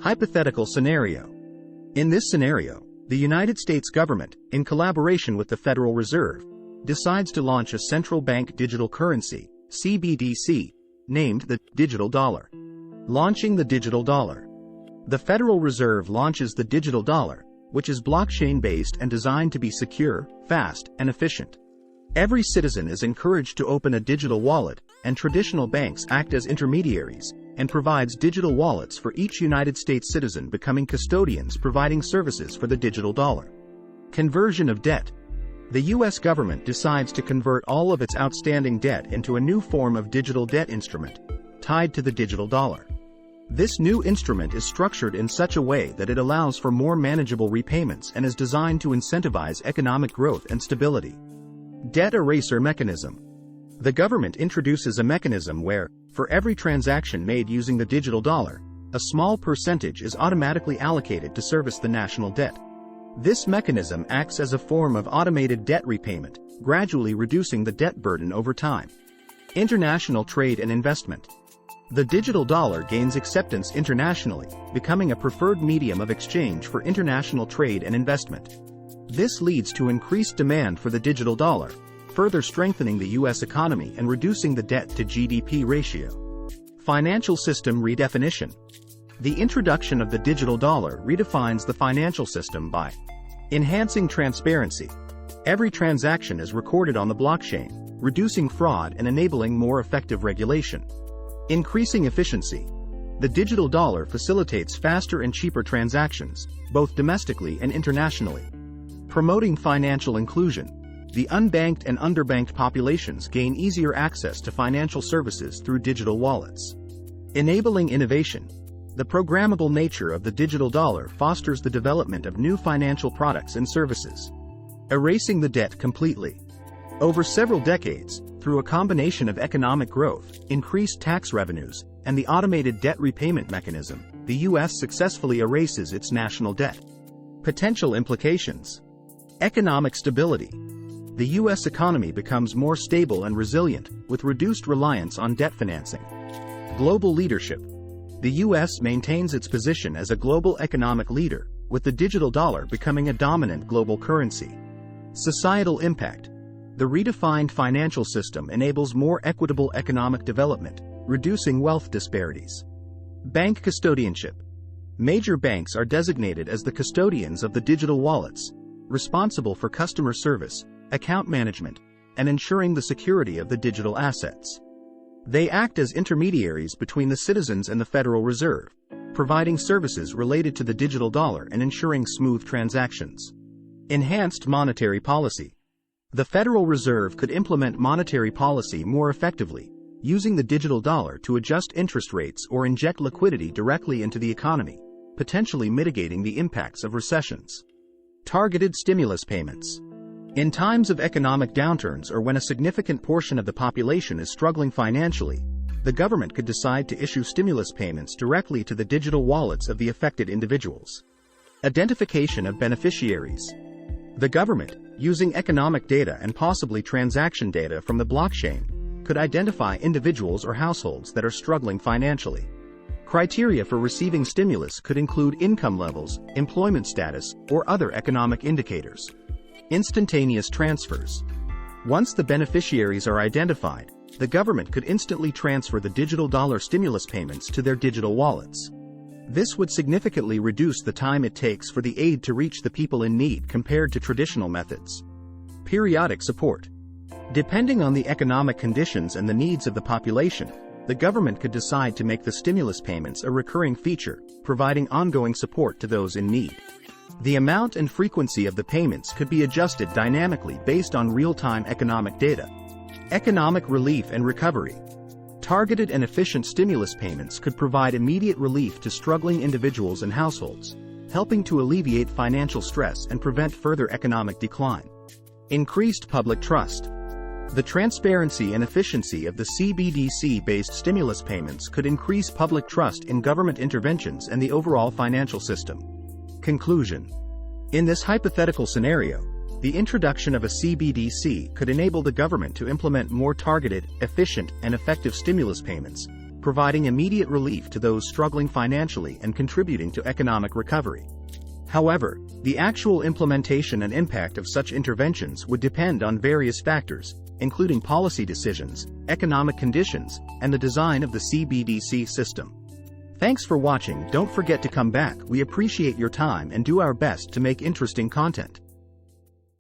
Hypothetical scenario. In this scenario, the United States government, in collaboration with the Federal Reserve, decides to launch a central bank digital currency, CBDC, named the digital dollar. Launching the digital dollar. The Federal Reserve launches the digital dollar, which is blockchain-based and designed to be secure, fast, and efficient. Every citizen is encouraged to open a digital wallet, and traditional banks act as intermediaries, and provides digital wallets for each United States citizen, becoming custodians providing services for the digital dollar. Conversion of debt. The U.S. government decides to convert all of its outstanding debt into a new form of digital debt instrument, tied to the digital dollar. This new instrument is structured in such a way that it allows for more manageable repayments and is designed to incentivize economic growth and stability. Debt eraser mechanism. The government introduces a mechanism where, for every transaction made using the digital dollar, a small percentage is automatically allocated to service the national debt. This mechanism acts as a form of automated debt repayment, gradually reducing the debt burden over time. International trade and investment. The digital dollar gains acceptance internationally, becoming a preferred medium of exchange for international trade and investment. This leads to increased demand for the digital dollar, further strengthening the U.S. economy and reducing the debt-to-GDP ratio. Financial system redefinition. The introduction of the digital dollar redefines the financial system by enhancing transparency. Every transaction is recorded on the blockchain, reducing fraud and enabling more effective regulation. Increasing efficiency. The digital dollar facilitates faster and cheaper transactions, both domestically and internationally. Promoting financial inclusion. The unbanked and underbanked populations gain easier access to financial services through digital wallets. Enabling innovation. The programmable nature of the digital dollar fosters the development of new financial products and services. Erasing the debt completely. Over several decades, through a combination of economic growth, increased tax revenues, and the automated debt repayment mechanism, the U.S. successfully erases its national debt. Potential implications. Economic stability. The U.S. economy becomes more stable and resilient, with reduced reliance on debt financing. Global leadership. The U.S. maintains its position as a global economic leader, with the digital dollar becoming a dominant global currency. Societal impact. The redefined financial system enables more equitable economic development, reducing wealth disparities. Bank custodianship. Major banks are designated as the custodians of the digital wallets, responsible for customer service, account management, and ensuring the security of the digital assets. They act as intermediaries between the citizens and the Federal Reserve, providing services related to the digital dollar and ensuring smooth transactions. Enhanced monetary policy. The Federal Reserve could implement monetary policy more effectively, using the digital dollar to adjust interest rates or inject liquidity directly into the economy, potentially mitigating the impacts of recessions. Targeted stimulus payments. In times of economic downturns or when a significant portion of the population is struggling financially, the government could decide to issue stimulus payments directly to the digital wallets of the affected individuals. Identification of beneficiaries. The government, using economic data and possibly transaction data from the blockchain, could identify individuals or households that are struggling financially. Criteria for receiving stimulus could include income levels, employment status, or other economic indicators. Instantaneous transfers. Once the beneficiaries are identified, the government could instantly transfer the digital dollar stimulus payments to their digital wallets. This would significantly reduce the time it takes for the aid to reach the people in need compared to traditional methods. Periodic support. Depending on the economic conditions and the needs of the population, the government could decide to make the stimulus payments a recurring feature, providing ongoing support to those in need. The amount and frequency of the payments could be adjusted dynamically based on real-time economic data. Economic relief and recovery. Targeted and efficient stimulus payments could provide immediate relief to struggling individuals and households, helping to alleviate financial stress and prevent further economic decline. Increased public trust. The transparency and efficiency of the CBDC-based stimulus payments could increase public trust in government interventions and the overall financial system. Conclusion. In this hypothetical scenario, the introduction of a CBDC could enable the government to implement more targeted, efficient, and effective stimulus payments, providing immediate relief to those struggling financially and contributing to economic recovery. However, the actual implementation and impact of such interventions would depend on various factors, including policy decisions, economic conditions, and the design of the CBDC system. Thanks for watching. Don't forget to come back. We appreciate your time and do our best to make interesting content.